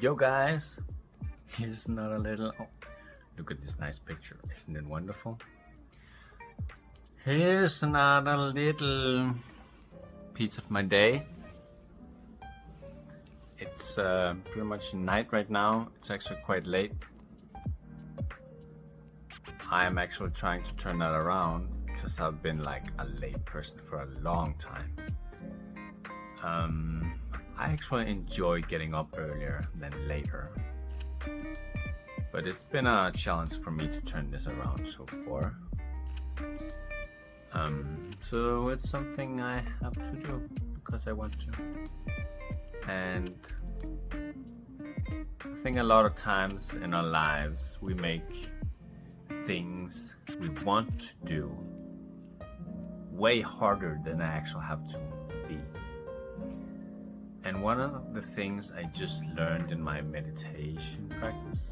Yo guys, here's another little, look at this nice picture, isn't it wonderful? Here's another little piece of my day. It's pretty much night right now. It's actually quite late. I'm actually trying to turn that around because I've been like a late person for a long time. I actually enjoy getting up earlier than later, but it's been a challenge for me to turn this around so far. So it's something I have to do because I want to. And I think a lot of times in our lives we make things we want to do way harder than I actually have to be. And one of the things I just learned in my meditation practice.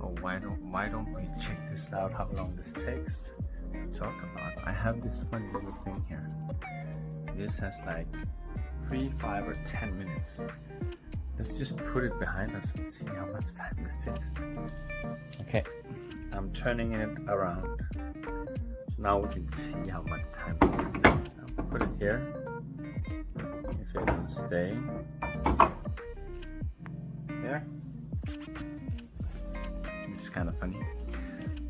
Oh, why don't we check this out? How long this takes to talk about? I have this funny little thing here. This has like 3, 5, or 10 minutes. Let's just put it behind us and see how much time this takes. Okay, I'm turning it around. So now we can see how much time this takes. I'll put it here. If it will stay there. It's kind of funny.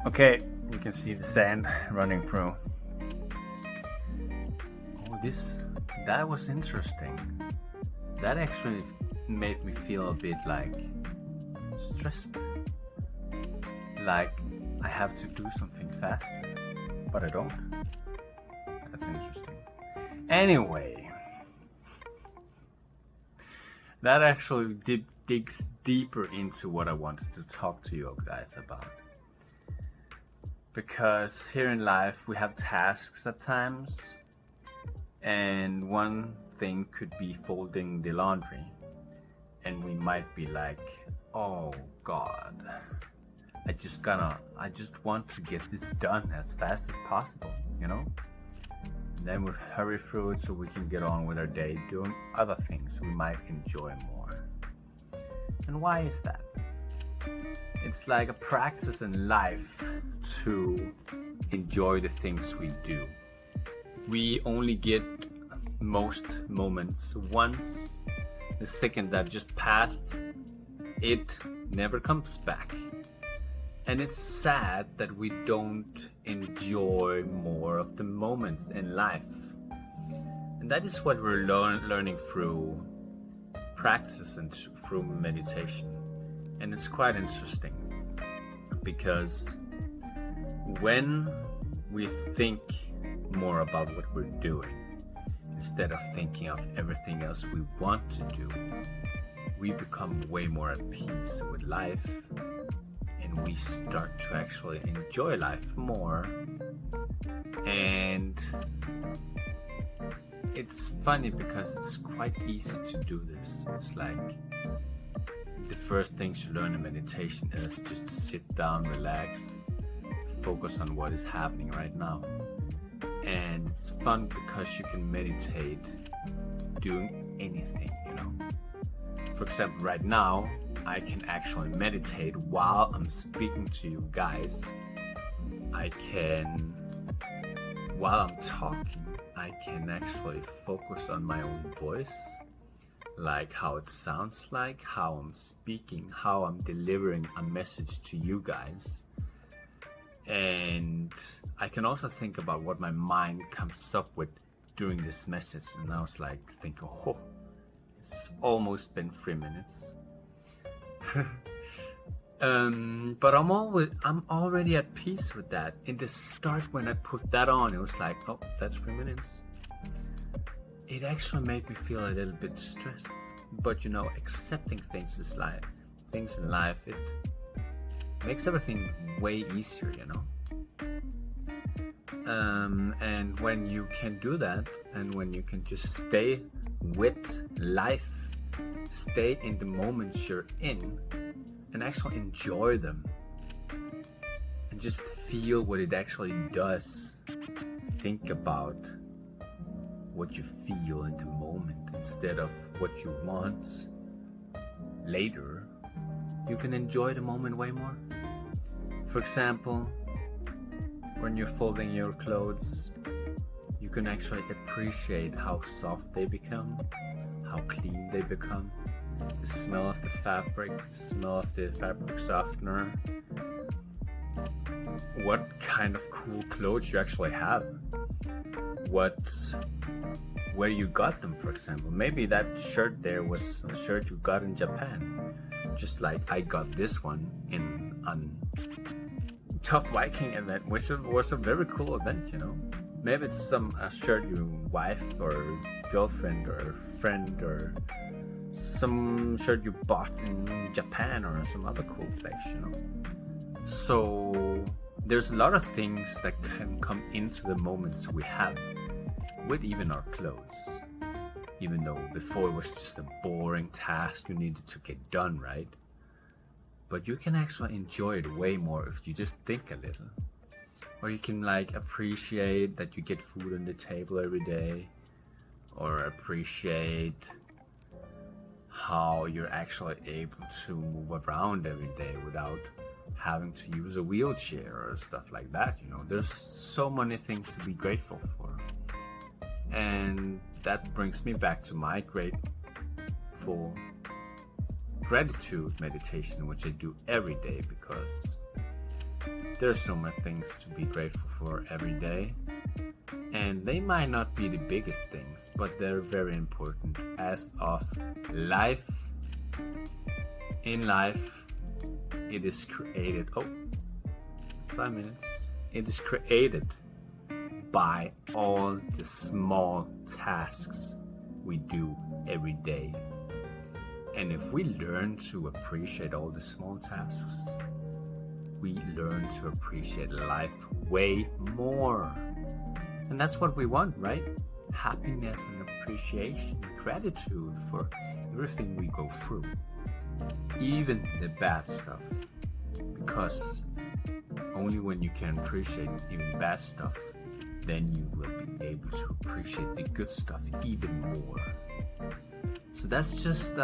Okay, you can see the sand running through. Oh, that was interesting. That actually made me feel a bit like stressed. Like I have to do something fast, but I don't. That's interesting. Anyway. That actually digs deeper into what I wanted to talk to you guys about. Because here in life we have tasks at times, and one thing could be folding the laundry, and we might be like, oh God, I just want to get this done as fast as possible, you know? And then we hurry through it so we can get on with our day doing other things we might enjoy more. And why is that? It's like a practice in life to enjoy the things we do. We only get most moments once. The second that just passed, it never comes back. And it's sad that we don't enjoy more of the moments in life. And that is what we're learning through practice and through meditation. And it's quite interesting because when we think more about what we're doing, instead of thinking of everything else we want to do, we become way more at peace with life. And we start to actually enjoy life more. And it's funny because it's quite easy to do this. It's like the first things you learn in meditation is just to sit down, relax, focus on what is happening right now. And it's fun because you can meditate doing anything, you know. For example, right now, I can actually meditate while I'm speaking to you guys. While I'm talking, I can actually focus on my own voice, like how it sounds like, how I'm speaking, how I'm delivering a message to you guys. And I can also think about what my mind comes up with during this message. And I was like thinking, oh, it's almost been 3 minutes. But I'm already at peace with that. In the start, when I put that on, it was like, oh, that's 3 minutes. It actually made me feel a little bit stressed. But you know, accepting things in life, it makes everything way easier, you know. And when you can do that, and when you can just stay with life, stay in the moments you're in, and actually enjoy them, and just feel what it actually does. Think about what you feel in the moment instead of what you want later, you can enjoy the moment way more. For example, when you're folding your clothes, you can actually appreciate how soft they become, how clean they become, the smell of the fabric, the smell of the fabric softener, what kind of cool clothes you actually have, where you got them, for example. Maybe that shirt there was a shirt you got in Japan, just like I got this one on Top Viking event, which was a very cool event, you know. Maybe it's a shirt your wife or girlfriend or friend, or some shirt you bought in Japan or some other cool place, you know. So there's a lot of things that can come into the moments we have with even our clothes, even though before it was just a boring task you needed to get done, right? But you can actually enjoy it way more if you just think a little. Or you can like appreciate that you get food on the table every day, or appreciate how you're actually able to move around every day without having to use a wheelchair or stuff like that, you know. There's so many things to be grateful for. And that brings me back to my grateful gratitude meditation, which I do every day, because there's so much things to be grateful for every day, and they might not be the biggest things, but they're very important. As of life, in life, it is created. Oh, it's 5 minutes. It is created by all the small tasks we do every day. And if we learn to appreciate all the small tasks, we learn to appreciate life way more. And that's what we want, right? Happiness and appreciation, gratitude for everything we go through, even the bad stuff. Because only when you can appreciate even bad stuff, then you will be able to appreciate the good stuff even more. So that's just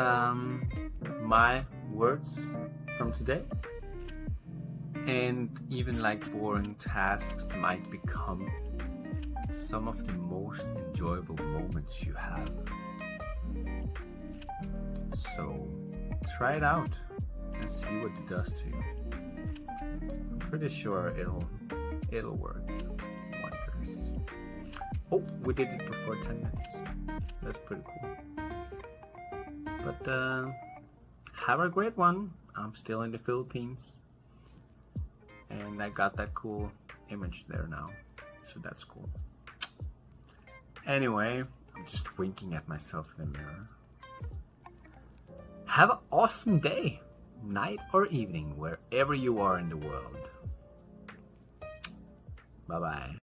my words from today. And even like boring tasks might become some of the most enjoyable moments you have. So try it out and see what it does to you. I'm pretty sure it'll work wonders. Oh, we did it before 10 minutes. That's pretty cool. But have a great one. I'm still in the Philippines, and I got that cool image there now, so that's cool. Anyway, I'm just winking at myself in the mirror. Have an awesome day, night or evening, wherever you are in the world. Bye-bye.